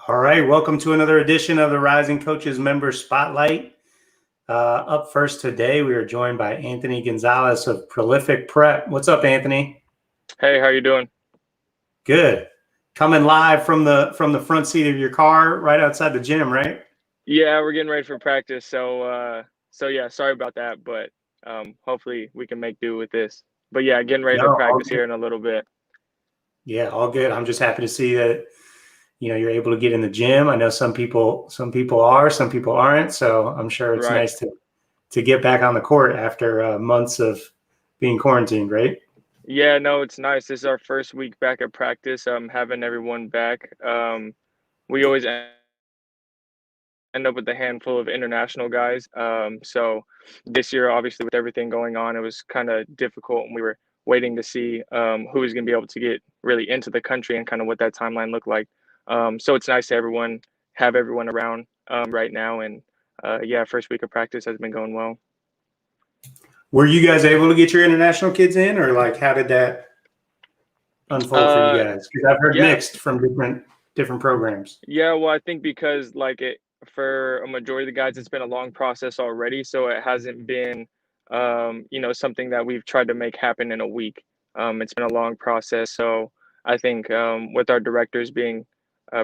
All right, welcome to another edition of the Rising Coaches Member Spotlight. Up first today, we are joined by Anthony Gonzalez of Prolific Prep. What's up, Anthony? Hey, how you doing? Good. Coming live from the front seat of your car, right outside the gym, right? Yeah, we're getting ready for practice, so yeah, sorry about that, but hopefully we can make do with this. But yeah, getting ready to No, all practice good. here in a little bit. Yeah, all good. I'm just happy to see that you're able to get in the gym. I know some people are, some people aren't. So I'm sure it's Right. nice to get back on the court after months of being quarantined, right? Yeah, no, it's nice. This is our first week back at practice. Having everyone back. We always end up with a handful of international guys. So this year, obviously, with everything going on, it was kind of difficult, and we were waiting to see who was going to be able to get really into the country and kind of what that timeline looked like. So it's nice to have everyone around right now, and yeah, first week of practice has been going well. Were you guys able to get your international kids in, or like how did that unfold for you guys? Because I've heard Yeah, mixed from different programs. yeah. Well, I think because for a majority of the guys, it's been a long process already, so it hasn't been something that we've tried to make happen in a week. It's been a long process, so I think with our directors being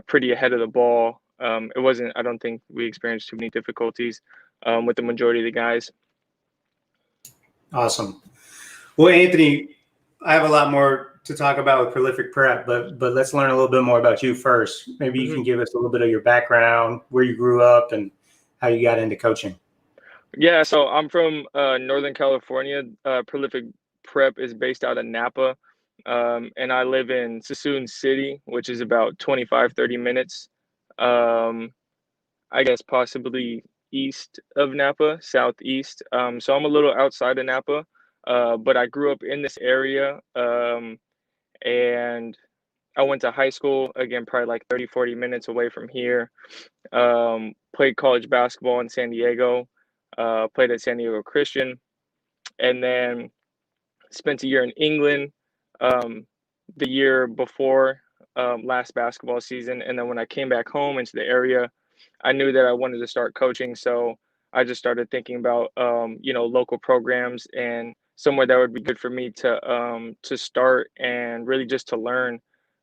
pretty ahead of the ball, it wasn't. I don't think we experienced too many difficulties with the majority of the guys. Awesome. Well, Anthony, I have a lot more to talk about with Prolific Prep, but let's learn a little bit more about you first. Maybe you can give us a little bit of your background, where you grew up, and how you got into coaching. Yeah, so I'm from Northern California. Prolific Prep is based out of Napa, and I live in Suisun City, which is about 25-30 minutes, um, I guess possibly east of Napa, southeast. So I'm a little outside of Napa, but I grew up in this area, and I went to high school, again, probably like 30-40 minutes away from here. Played college basketball in San Diego, played at San Diego Christian, and then spent a year in England um, the year before last basketball season. And then when I came back home into the area, I knew that I wanted to start coaching. So I just started thinking about, local programs and somewhere that would be good for me to start and really just to learn,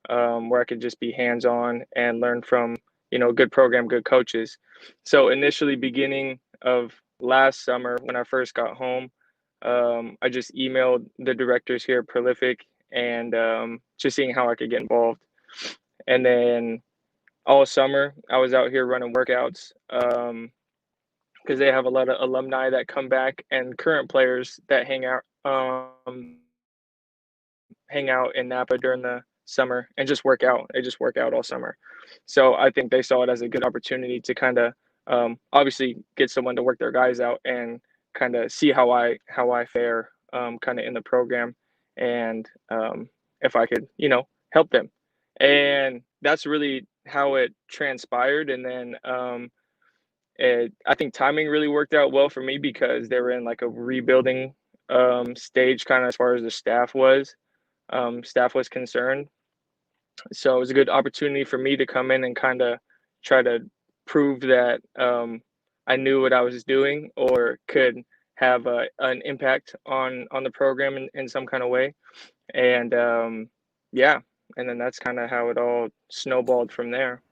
where I could just be hands on and learn from, good program, good coaches. So initially, beginning of last summer, when I first got home, I just emailed the directors here at Prolific and just seeing how I could get involved. And then all summer, I was out here running workouts because they have a lot of alumni that come back and current players that hang out in Napa during the summer and just work out. They just work out all summer. So I think they saw it as a good opportunity to kind of obviously get someone to work their guys out and kind of see how I fare kind of in the program, and if I could help them. And that's really how it transpired. And then I think timing really worked out well for me because they were in like a rebuilding stage kind of as far as the staff was concerned. So it was a good opportunity for me to come in and kind of try to prove that I knew what I was doing or could have an impact on the program in some kind of way. And yeah, and then that's kind of how it all snowballed from there.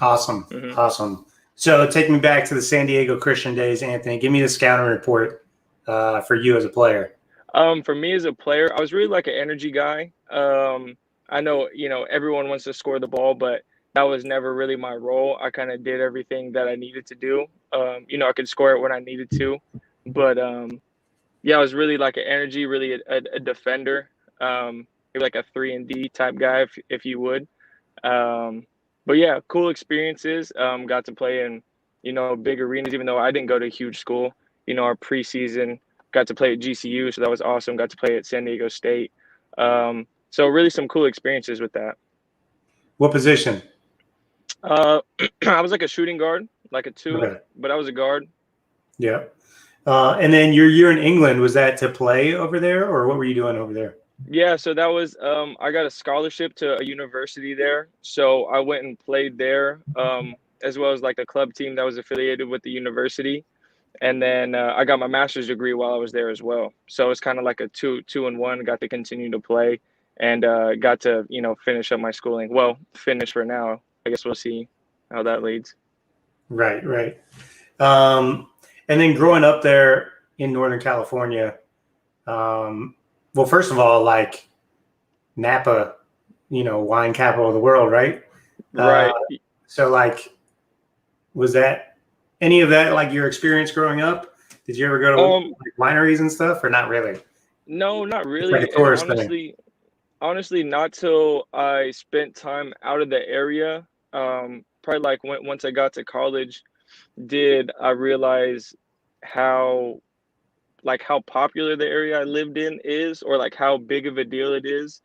Awesome. hmm Awesome. So take me back to the San Diego Christian days, Anthony. Give me the scouting report for you as a player. For me as a player, I was really like an energy guy. I know, everyone wants to score the ball, but that was never really my role. I kind of did everything that I needed to do. I could score it when I needed to, but yeah, I was really like an energy, really a defender, maybe like a 3-and-D type guy, if you would. But yeah, cool experiences. Got to play in, big arenas, even though I didn't go to a huge school. Our preseason got to play at GCU, so that was awesome. Got to play at San Diego State. So really some cool experiences with that. What position? I was like a shooting guard, like a 2, Okay. but I was a guard. Yeah. And then your year in England, was that to play over there, or what were you doing over there? Yeah, so that was I got a scholarship to a university there. So I went and played there, as well as like a club team that was affiliated with the university. And then I got my master's degree while I was there as well. So it's kind of like a two and one. Got to continue to play and got to finish up my schooling. Well, finish for now. I guess we'll see how that leads. Right, right. Um, and then growing up there in Northern California, well, first of all, like Napa, wine capital of the world, right? Uh, Right. so like, was that any of that like your experience growing up? Did you ever go to Um. like, wineries and stuff, or not really? No, not It's like a really. And tourist thing. honestly, not till I spent time out of the area. Probably like once I got to college, did I realize how how popular the area I lived in is, or like how big of a deal it is.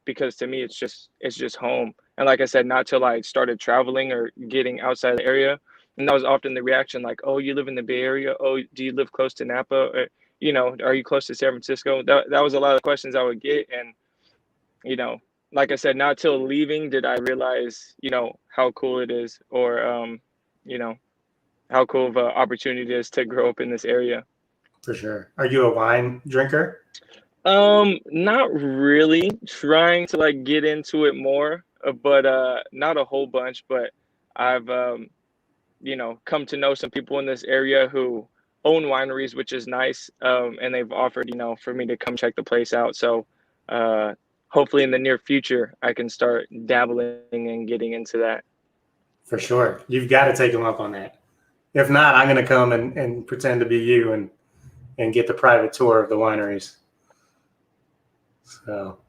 Because to me, it's just home. And like I said, not till I started traveling or getting outside the area, and that was often the reaction, like, "Oh, you live in the Bay Area? Oh, do you live close to Napa? Or, are you close to San Francisco?" That was a lot of questions I would get, and you know, like I said, not till leaving did I realize, how cool it is, or you know, how cool of an opportunity it is to grow up in this area. For sure. Are you a wine drinker? Not really. Trying to like get into it more, but not a whole bunch. But I've come to know some people in this area who own wineries, which is nice. And they've offered, for me to come check the place out. So, uh, hopefully in the near future, I can start dabbling and getting into that. For sure. You've got to take them up on that. If not, I'm going to come and pretend to be you and get the private tour of the wineries. So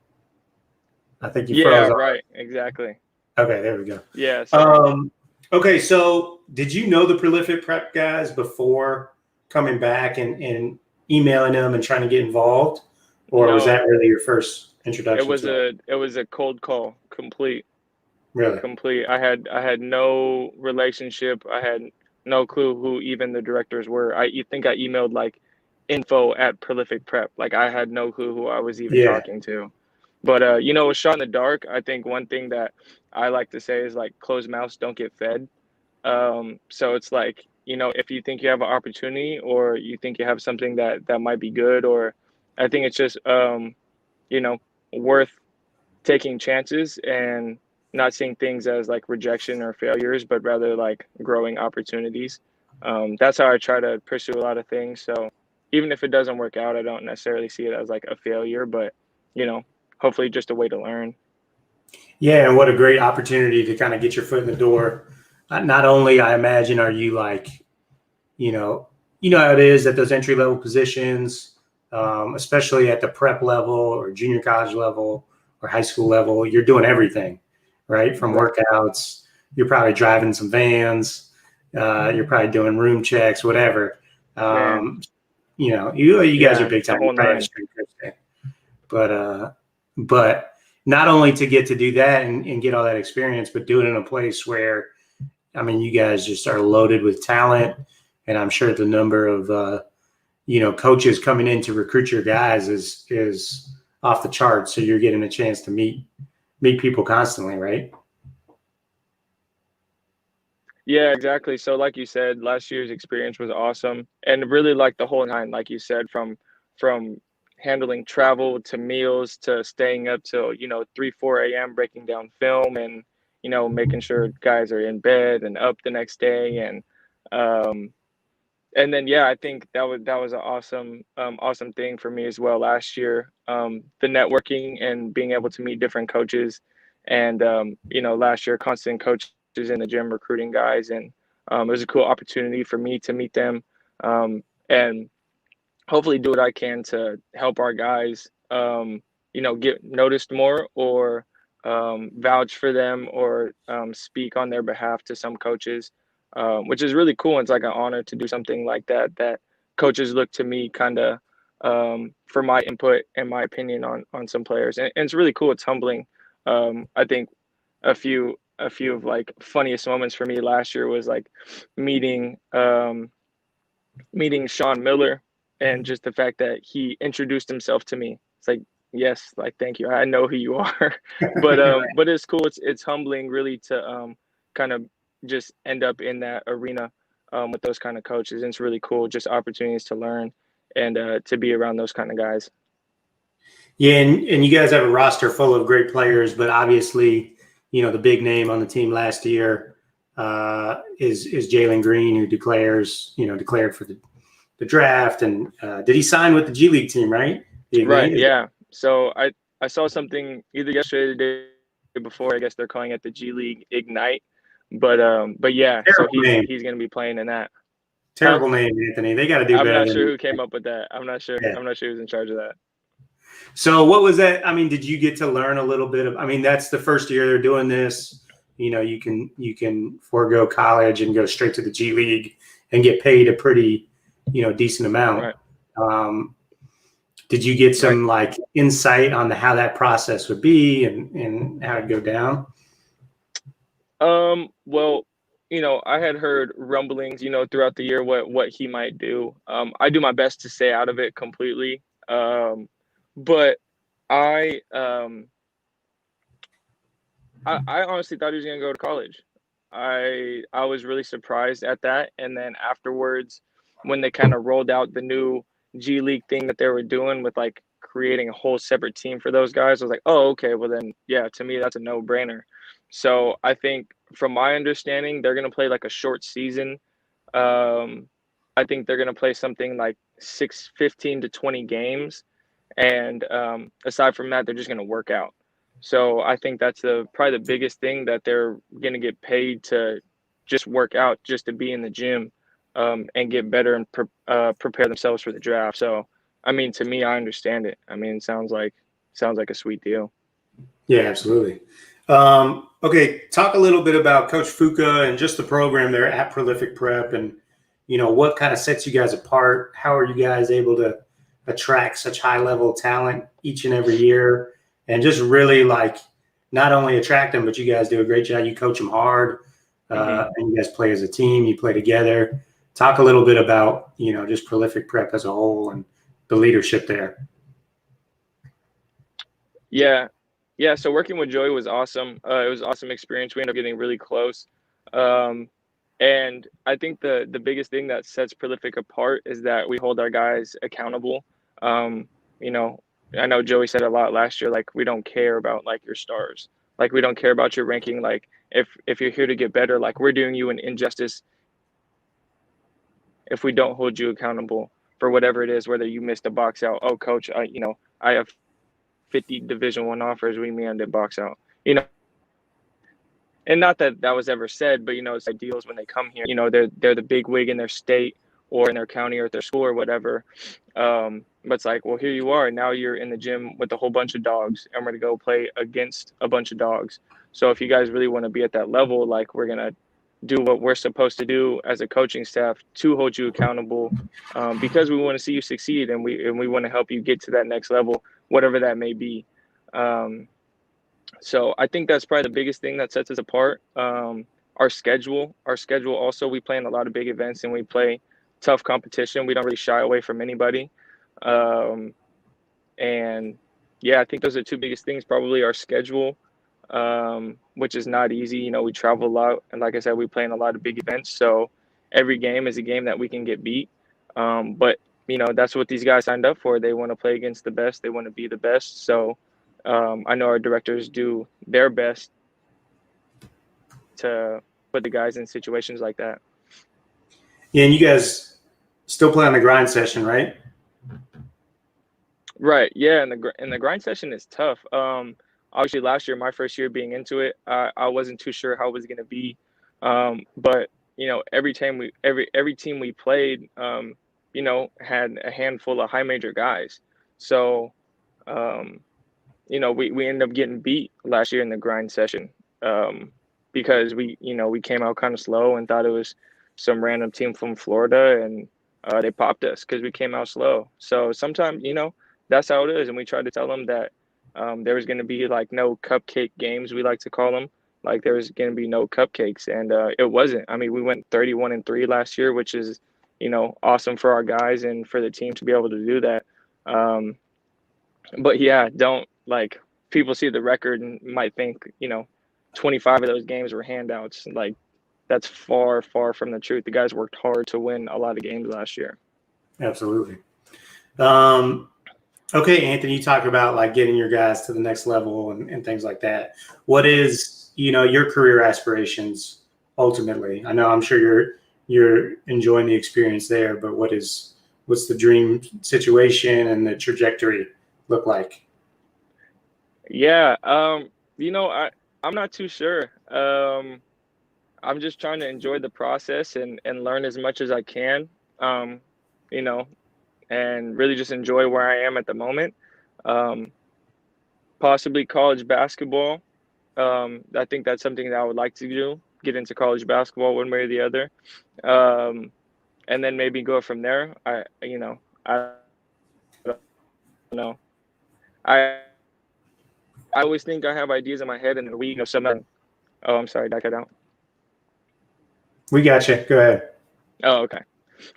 I think you Yeah, froze on right. Exactly. it. Okay, there we go. Yeah. Sorry. Um, okay, so did you know the prolific prep guys before coming back and emailing them and trying to get involved? Or was that No, really your first it introduction was to it? a cold call, complete. Really? Complete. I had no relationship. I had no clue who even the directors were. You think I emailed like info at Prolific Prep. Like I had no clue who I was even Yeah. talking to. But it was shot in the dark. I think one thing that I like to say is like closed mouths don't get fed. So it's like, if you think you have an opportunity or you think you have something that might be good, or I think it's just you know, worth taking chances and not seeing things as like rejection or failures, but rather like growing opportunities. That's how I try to pursue a lot of things. So even if it doesn't work out, I don't necessarily see it as like a failure, but you know, hopefully just a way to learn. Yeah, and what a great opportunity to kind of get your foot in the door. Not only, I imagine, are you like, you know, how it is at those entry level positions, especially at the prep level or junior college level or high school level. You're doing everything, right? From Right. workouts, you're probably driving some vans, you're probably doing room checks, whatever. Man. Um, you guys are Yeah. big The time. You whole probably have nine. strength coach, but not only to get to do that and get all that experience, but do it in a place where, I mean, you guys just are loaded with talent, and I'm sure the number of coaches coming in to recruit your guys is off the charts. So you're getting a chance to meet people constantly, right? Yeah, exactly. So like you said, last year's experience was awesome and really like the whole nine, like you said, from handling travel to meals to staying up till, 3, 4 a.m. breaking down film and, making sure guys are in bed and up the next day. Um and then yeah, I think that was an awesome thing for me as well last year. The networking and being able to meet different coaches, and last year constant coaches in the gym recruiting guys, and it was a cool opportunity for me to meet them, and hopefully do what I can to help our guys, get noticed more or vouch for them or speak on their behalf to some coaches, which is really cool. It's like an honor to do something like that, that coaches look to me kind of for my input and my opinion on some players. And it's really cool. It's humbling. I think a few of like funniest moments for me last year was like meeting meeting Sean Miller and just the fact that he introduced himself to me. It's like Yes, like thank you. I know who you are. But it's cool. It's humbling really to kind of just end up in that arena with those kind of coaches. And it's really cool, just opportunities to learn and to be around those kind of guys. Yeah, and you guys have a roster full of great players, but obviously, the big name on the team last year is Jalen Green, who declared for the draft, and did he sign with the G League team, right? The Right, Ignite. yeah. So I saw something either yesterday or the day before. I guess they're calling it the G League Ignite. But yeah, so Terrible name. he's gonna be playing in that. Huh? Terrible name, Anthony. They got to do I'm better not sure than. who came up with that. I'm not sure. Yeah. I'm not sure who's in charge of that. So what was that? I mean, did you get to learn a little bit of? I mean, that's the first year they're doing this. You can forego college and go straight to the G League and get paid a pretty, decent amount. Right. Did you get some Right. like insight on how that process would be and how it'd go down? Well, I had heard rumblings, throughout the year what he might do. I do my best to stay out of it completely. But I um I honestly thought he was gonna go to college. I was really surprised at that. And then afterwards, when they kind of rolled out the new G League thing that they were doing with like creating a whole separate team for those guys, I was like, oh, okay, well then, yeah, to me that's a no-brainer. So I think, from my understanding, they're gonna play like a short season. Um, I think they're gonna play something like 15 to 20 games, and aside from that, they're just gonna work out. So I think that's probably the biggest thing, that they're gonna get paid to just work out, just to be in the gym, and get better and prepare themselves for the draft. So I mean, to me, I understand it. I mean, it sounds like a sweet deal. Yeah, absolutely. Okay, talk a little bit about Coach Fuka and just the program there at Prolific Prep, and what kind of sets you guys apart. How are you guys able to attract such high level talent each and every year, and just really like not only attract them, but you guys do a great job. You coach them hard, Hmm. and you guys play as a team. You play together. Talk a little bit about just Prolific Prep as a whole and the leadership there. Yeah, yeah. So working with Joey was awesome. It was an awesome experience. We ended up getting really close. Um, and I think the biggest thing that sets Prolific apart is that we hold our guys accountable. Um, you know, I know Joey said a lot last year, like, we don't care about like your stars. Like, we don't care about your ranking. Like, if you're here to get better, like, we're doing you an injustice if we don't hold you accountable for whatever it is, whether you missed a box out. Oh, coach, I have 50 Division I offers. We may end up box out. And not that that was ever said, but it's ideals when they come here. They're the big wig in their state or in their county or their school or whatever. But it's like, well, here you are. Now you're in the gym with a whole bunch of dogs, and we're gonna go play against a bunch of dogs. So if you guys really want to be at that level, like, we're gonna do what we're supposed to do as a coaching staff to hold you accountable, because we want to see you succeed, and we want to help you get to that next level, whatever that may be. So I think that's probably the biggest thing that sets us apart. Our schedule also, we play in a lot of big events, and we play tough competition. We don't really shy away from anybody. Um, and yeah, I think those are the two biggest things, probably our schedule, which is not easy. We travel a lot, and like I said, we play in a lot of big events. So every game is a game that we can get beat. But that's what these guys signed up for. They want to play against the best. They want to be the best. So I know our directors do their best to put the guys in situations like that. Yeah, and you guys still play on the grind session, right? Right. Yeah, and the grind session is tough. Obviously last year, my first year being into it, I wasn't too sure how it was going to be. But every team we played, had a handful of high major guys. So um, we ended up getting beat last year in the grind session, because we came out kind of slow and thought it was some random team from Florida, and they popped us because we came out slow. So sometimes, that's how it is. And we tried to tell them that there was going to be like no cupcake games, we like to call them. Like, there was going to be no cupcakes, and it wasn't. I mean, we went 31-3 last year, which is, awesome for our guys and for the team to be able to do that. Um, But yeah, don't like people see the record and might think, 25 of those games were handouts. Like that's far, far from the truth. The guys worked hard to win a lot of games last year. Absolutely. Okay, Anthony, you talk about like getting your guys to the next level and things like that. What is, your career aspirations ultimately? I know I'm sure you're enjoying the experience there, but what's the dream situation and the trajectory look like? Yeah, I'm not too sure. I'm just trying to enjoy the process and learn as much as I can. Um, you know, and really just enjoy where I am at the moment. Um, Possibly college basketball. I think that's something that I would like to do, get into college basketball one way or the other. Um, and then maybe go from there. I don't know. I always think I have ideas in my head and then we, some. Oh, I'm sorry, did I cut out? We got you. Go ahead. Oh, okay.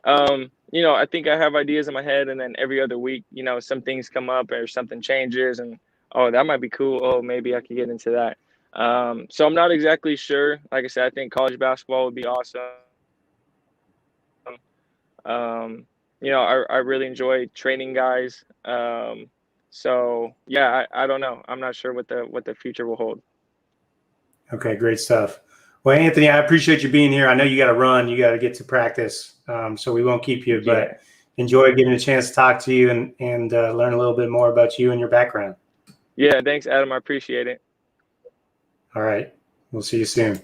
I think I have ideas in my head, and then every other week, some things come up or something changes, and oh, that might be cool. Oh, maybe I could get into that. So I'm not exactly sure. Like I said, I think college basketball would be awesome. I really enjoy training guys. So yeah, I don't know. I'm not sure what the future will hold. Okay, great stuff. Well, Anthony, I appreciate you being here. I know you got to run, you got to get to practice, so we won't keep you, Yeah. but enjoy getting a chance to talk to you and learn a little bit more about you and your background. Yeah, thanks, Adam. I appreciate it. All right. We'll see you soon.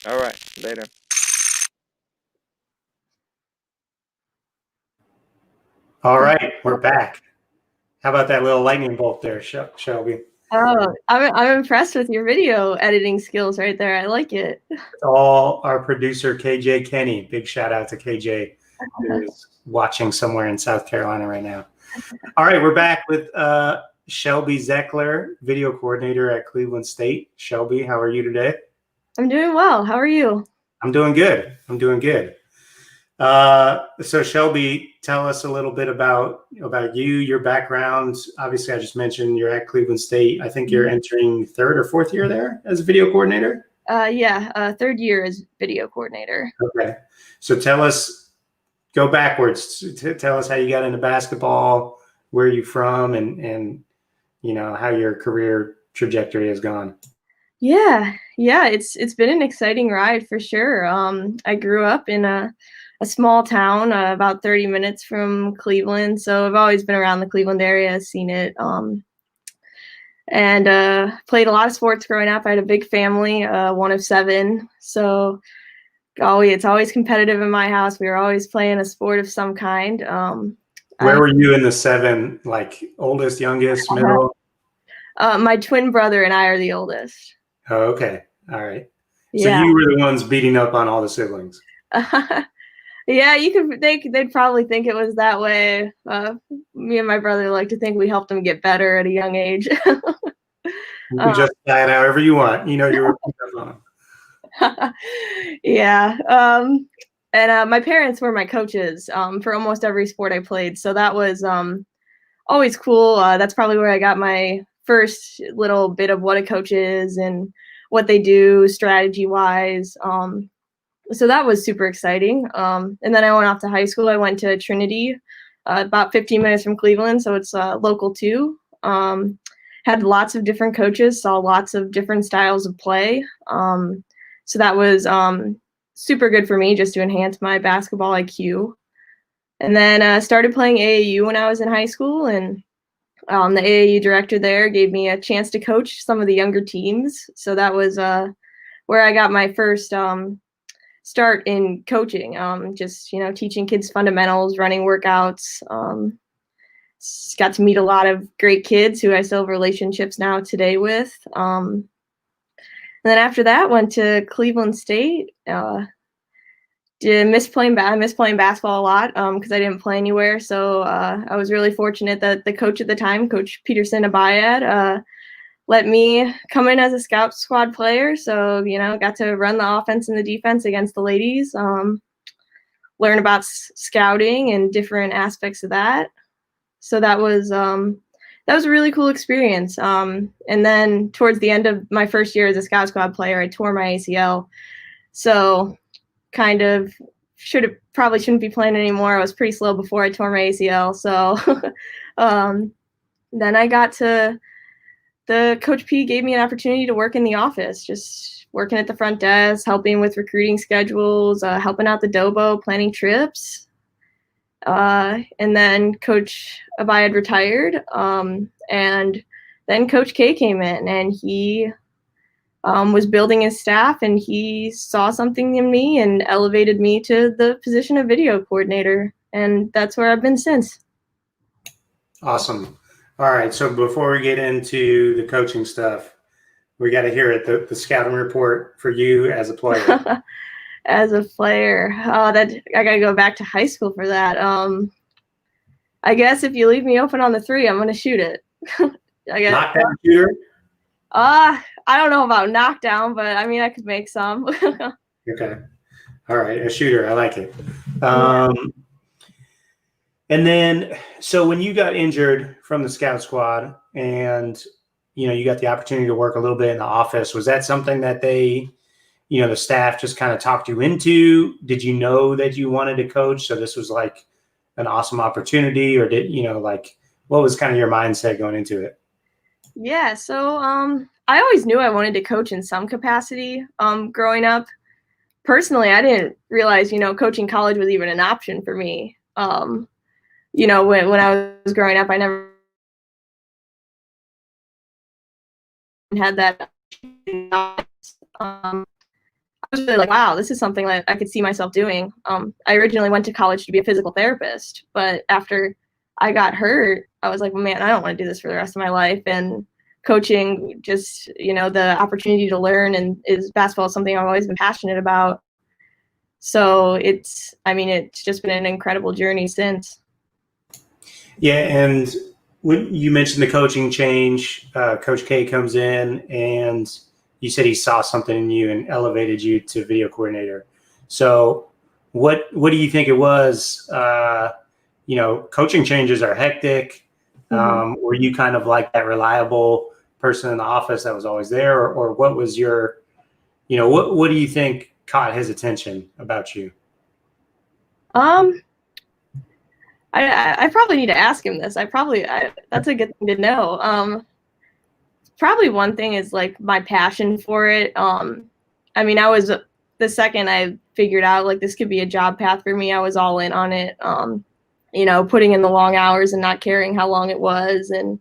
All right, later. All right, we're back. How about that little lightning bolt there, Shelby? Oh, I'm impressed with your video editing skills right there. I like it. It's all our producer, KJ Kenny. Big shout out to KJ, who is watching somewhere in South Carolina right now. All right, we're back with Shelby Zoeckler, video coordinator at Cleveland State. Shelby, how are you today? I'm doing well. How are you? I'm doing good. So Shelby, tell us a little bit about you, your background. Obviously, I just mentioned you're at Cleveland State. I think you're entering third or fourth year there as a video coordinator. Third year as video coordinator. Okay, so go backwards. Tell us how you got into basketball, where you from, and how your career trajectory has gone. Yeah, it's been an exciting ride for sure. I grew up in a small town about 30 minutes from Cleveland, so I've always been around the Cleveland area, seen it, and played a lot of sports growing up. I had a big family, one of 7, so it's always competitive in my house. We were always playing a sport of some kind. Where were you in the 7? Like oldest, youngest, middle? My twin brother and I are the oldest. Oh, okay. All right. So Yeah. you were the ones beating up on all the siblings. Yeah, they'd probably think it was that way. Me and my brother like to think we helped them get better at a young age. You can just die it however you want. You were beating up on them. Yeah. And my parents were my coaches for almost every sport I played. So that was always cool. That's probably where I got my first little bit of what a coach is and what they do strategy-wise. So that was super exciting. And then I went off to high school. I went to Trinity, about 15 minutes from Cleveland, so it's local too. Had lots of different coaches, saw lots of different styles of play. So that was super good for me just to enhance my basketball IQ. And then started playing AAU when I was in high school, and the AAU director there gave me a chance to coach some of the younger teams. So that was where I got my first start in coaching, just teaching kids fundamentals, running workouts. Got to meet a lot of great kids who I still have relationships now today with. And then after that, went to Cleveland State. I miss playing basketball a lot because I didn't play anywhere. So I was really fortunate that the coach at the time, Coach Peterson Abayad, let me come in as a scout squad player. So, got to run the offense and the defense against the ladies, learn about scouting and different aspects of that. So that was that was a really cool experience. And then towards the end of my first year as a Scout Squad player, I tore my ACL. So kind of probably shouldn't be playing anymore. I was pretty slow before I tore my ACL. So then I got to the Coach P gave me an opportunity to work in the office, just working at the front desk, helping with recruiting schedules, helping out the Dobo, planning trips. And then Coach Abaya retired. And then Coach K came in, and he was building his staff, and he saw something in me and elevated me to the position of video coordinator. And that's where I've been since. Awesome. All right. So before we get into the coaching stuff, we got to hear it, the scouting report for you as a player. As a player, that I got to go back to high school for that. I guess if you leave me open on the three, I'm going to shoot it. I guess. Knockdown shooter? I don't know about knockdown, but I mean, I could make some. Okay. All right. A shooter. I like it. And then, so when you got injured from the Scout Squad and, you got the opportunity to work a little bit in the office, was that something that they, the staff just kind of talked you into? Did you know that you wanted to coach? So this was like an awesome opportunity, or did, what was kind of your mindset going into it? Yeah. So, I always knew I wanted to coach in some capacity. Growing up, personally, I didn't realize, coaching college was even an option for me. When I was growing up, I never had that. I was really like, wow, this is something that I could see myself doing. I originally went to college to be a physical therapist, but after I got hurt, I was like, man, I don't want to do this for the rest of my life. And coaching, just, the opportunity to learn basketball is something I've always been passionate about. So it's just been an incredible journey since. Yeah, and when you mentioned the coaching change, Coach K comes in, and you said he saw something in you and elevated you to video coordinator. So what do you think it was? Coaching changes are hectic. Were you kind of like that reliable person in the office that was always there, or what was your, what do you think caught his attention about you? I probably need to ask him this. That's a good thing to know. Probably one thing is like my passion for it. I was the second I figured out like this could be a job path for me, I was all in on it. Putting in the long hours and not caring how long it was, and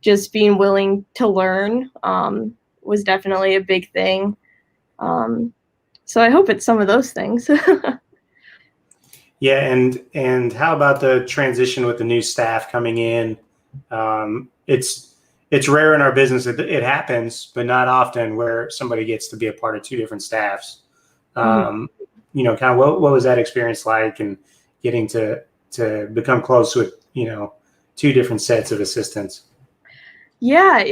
just being willing to learn was definitely a big thing. So I hope it's some of those things. Yeah, and how about the transition with the new staff coming in? It's rare in our business. It happens, but not often, where somebody gets to be a part of two different staffs. Kind of what was that experience like, and getting to become close with, two different sets of assistants? Yeah,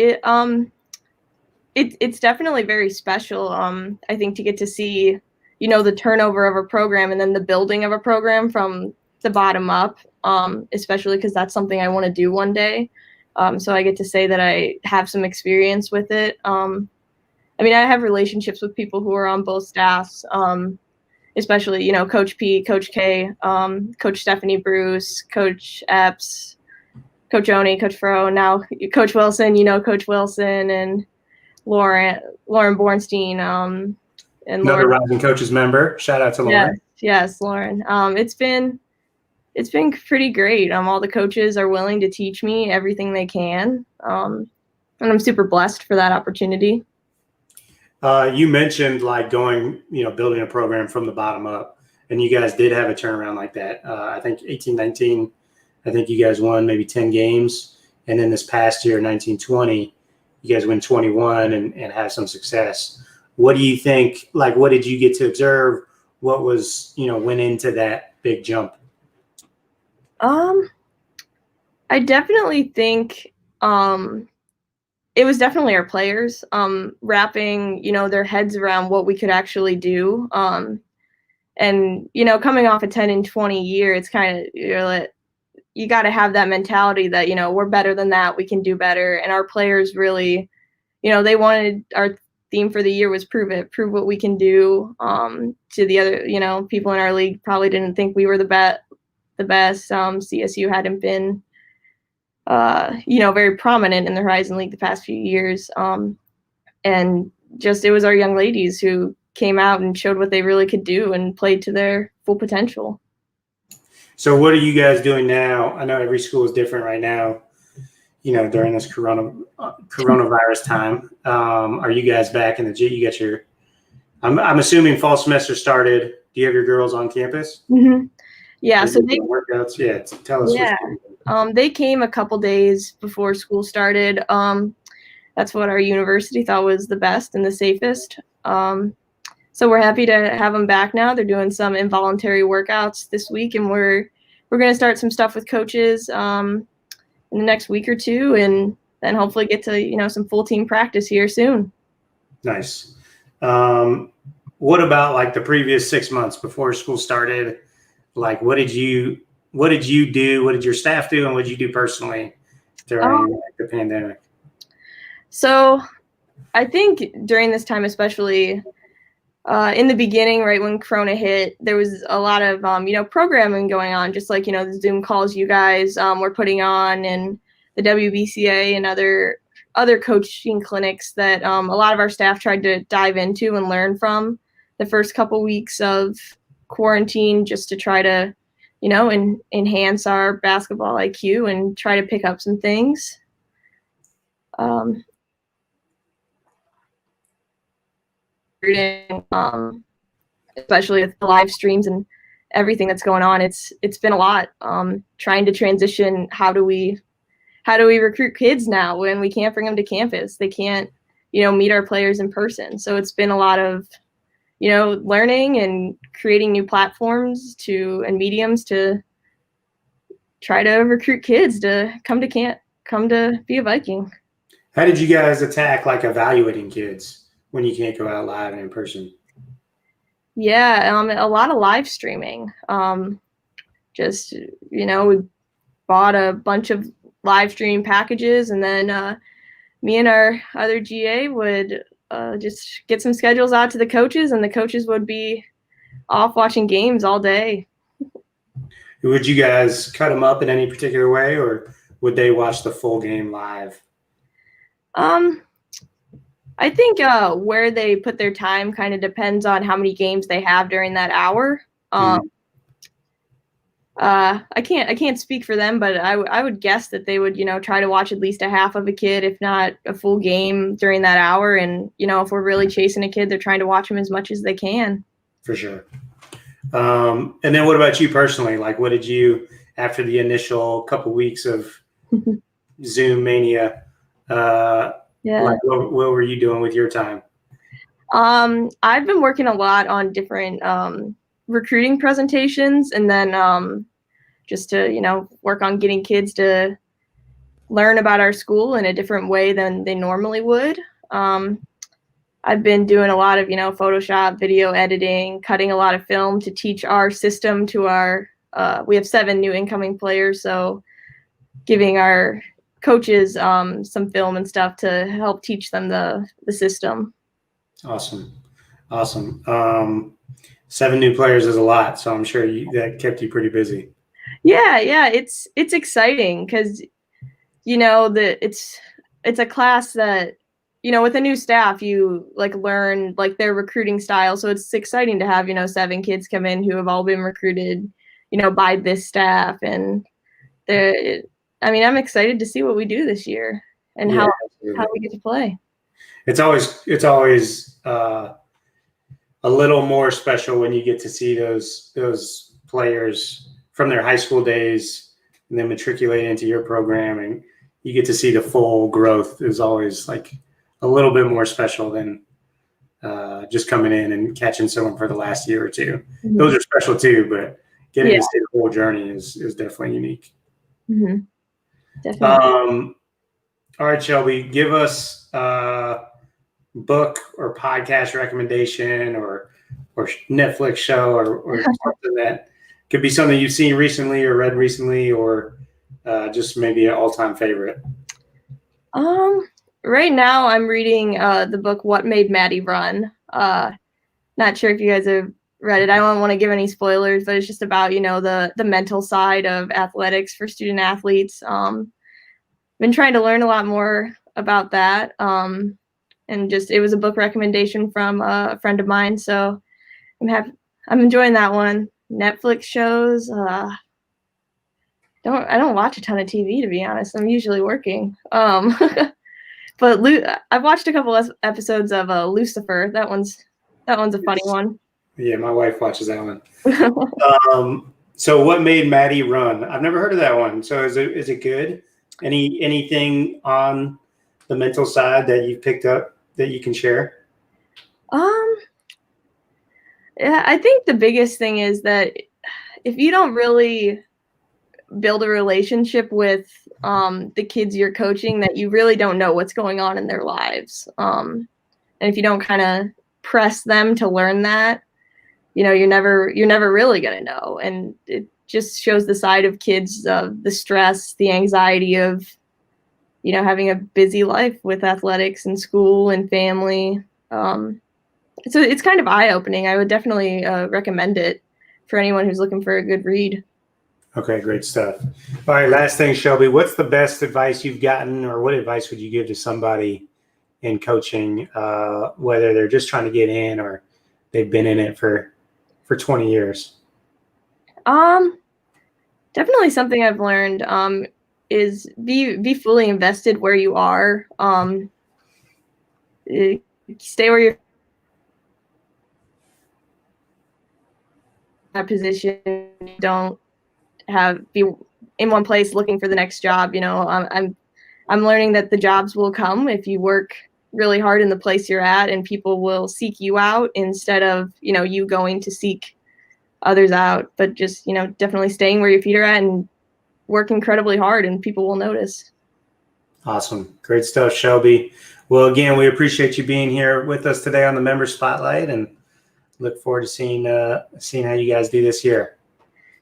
it's definitely very special. I think to get to see, the turnover of a program and then the building of a program from the bottom up, especially because that's something I want to do one day. So I get to say that I have some experience with it. I have relationships with people who are on both staffs, especially, Coach P, Coach K, Coach Stephanie Bruce, Coach Epps, Coach Oni, Coach Fro, now Coach Wilson, Coach Wilson, and Lauren Bornstein, and Another Lauren. Rising Coaches member. Shout out to Lauren. Yes, Lauren. It's been pretty great. All the coaches are willing to teach me everything they can, and I'm super blessed for that opportunity. You mentioned like going, building a program from the bottom up, and you guys did have a turnaround like that. I think 18-19, I think you guys won maybe 10 games. And then this past year, 19-20, you guys win 21 and have some success. What do you think, like, what did you get to observe? What was, went into that big jump? I definitely think it was definitely our players wrapping, their heads around what we could actually do. And, coming off a 10-20 year, it's kind of, you got to have that mentality that, we're better than that. We can do better. And our players really, they wanted, our theme for the year was prove what we can do. To the other, people in our league probably didn't think we were the best. CSU hadn't been, very prominent in the Horizon League the past few years. And just, it was our young ladies who came out and showed what they really could do and played to their full potential. So what are you guys doing now? I know every school is different right now, during this coronavirus time. Are you guys back in the gym? You got your, I'm assuming fall semester started. Do you have your girls on campus? Mm-hmm. Yeah. So they workouts. Yeah. Tell us. Yeah. They came a couple days before school started. That's what our university thought was the best and the safest. So we're happy to have them back now. They're doing some involuntary workouts this week, and we're going to start some stuff with coaches in the next week or two, and then hopefully get to some full team practice here soon. Nice. What about like the previous 6 months before school started? Like, what did you do? What did your staff do, and what did you do personally during the pandemic? So I think during this time, especially in the beginning, right when Corona hit, there was a lot of, programming going on, just like, the Zoom calls you guys were putting on, and the WBCA and other coaching clinics that a lot of our staff tried to dive into and learn from the first couple weeks of quarantine, just to try to, enhance our basketball IQ and try to pick up some things. Especially with the live streams and everything that's going on, it's been a lot. Trying to transition. How do we recruit kids now when we can't bring them to campus? They can't, meet our players in person. So it's been a lot of, learning and creating new platforms and mediums to try to recruit kids to come to be a Viking. How did you guys attack like evaluating kids when you can't go out live and in person? Yeah, a lot of live streaming. Just, we bought a bunch of live stream packages, and then me and our other GA would just get some schedules out to the coaches, and the coaches would be off watching games all day. Would you guys cut them up in any particular way, or would they watch the full game live? I think where they put their time kind of depends on how many games they have during that hour. I can't speak for them, but I would guess that they would, try to watch at least a half of a kid, if not a full game during that hour. And, if we're really chasing a kid, they're trying to watch them as much as they can. For sure. And then what about you personally? Like, what did you, after the initial couple weeks of Zoom mania, like, what were you doing with your time? I've been working a lot on different recruiting presentations, and then just to work on getting kids to learn about our school in a different way than they normally would. I've been doing a lot of Photoshop, video editing, cutting a lot of film to teach our system to our we have 7 new incoming players, so giving our coaches some film and stuff to help teach them the system. Awesome. 7 new players is a lot, so I'm sure that kept you pretty busy. Yeah, it's exciting because it's a class that with a new staff you learn their recruiting style, so it's exciting to have 7 kids come in who have all been recruited by this staff, and I'm excited to see what we do this year and how we get to play. It's always a little more special when you get to see those players from their high school days and then matriculate into your program, and you get to see the full growth. Is always like a little bit more special than just coming in and catching someone for the last year or two. Mm-hmm. Those are special too, but getting to see the whole journey is definitely unique. Mm-hmm. Definitely. All right, Shelby, give us book or podcast recommendation or Netflix show or something that could be something you've seen recently or read recently or Just maybe an all-time favorite. Right now I'm reading the book What Made Maddie Run. Not sure if you guys have read it. I don't want to give any spoilers, but it's just about, the mental side of athletics for student athletes. Been trying to learn a lot more about that. And just it was a book recommendation from a friend of mine, so I'm enjoying that one. Netflix shows. I don't watch a ton of TV, to be honest. I'm usually working. But I've watched a couple of episodes of Lucifer. That one's a funny one. Yeah, my wife watches that one. So what made Maddie run? I've never heard of that one. So is it good? Anything on the mental side that you picked up that you can share? Yeah, I think the biggest thing is that if you don't really build a relationship with the kids you're coaching, that you really don't know what's going on in their lives. And if you don't kind of press them to learn that, you're never really going to know. And it just shows the side of kids, the stress, the anxiety of, having a busy life with athletics and school and family. So it's kind of eye-opening. I would definitely recommend it for anyone who's looking for a good read. Okay, great stuff. All right, last thing, Shelby, what's the best advice you've gotten, or what advice would you give to somebody in coaching, whether they're just trying to get in or they've been in it for 20 years? Definitely something I've learned is be fully invested where you are. Stay where you're at position. Don't be in one place looking for the next job. I'm learning that the jobs will come if you work really hard in the place you're at, and people will seek you out instead of, you going to seek others out. But just, definitely staying where your feet are at and work incredibly hard, and people will notice. Awesome. Great stuff, Shelby. Well, again, we appreciate you being here with us today on the Member Spotlight, and look forward to seeing how you guys do this year.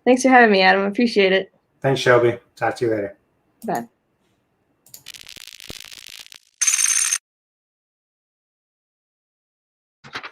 Thanks for having me, Adam. I appreciate it. Thanks, Shelby. Talk to you later. Bye.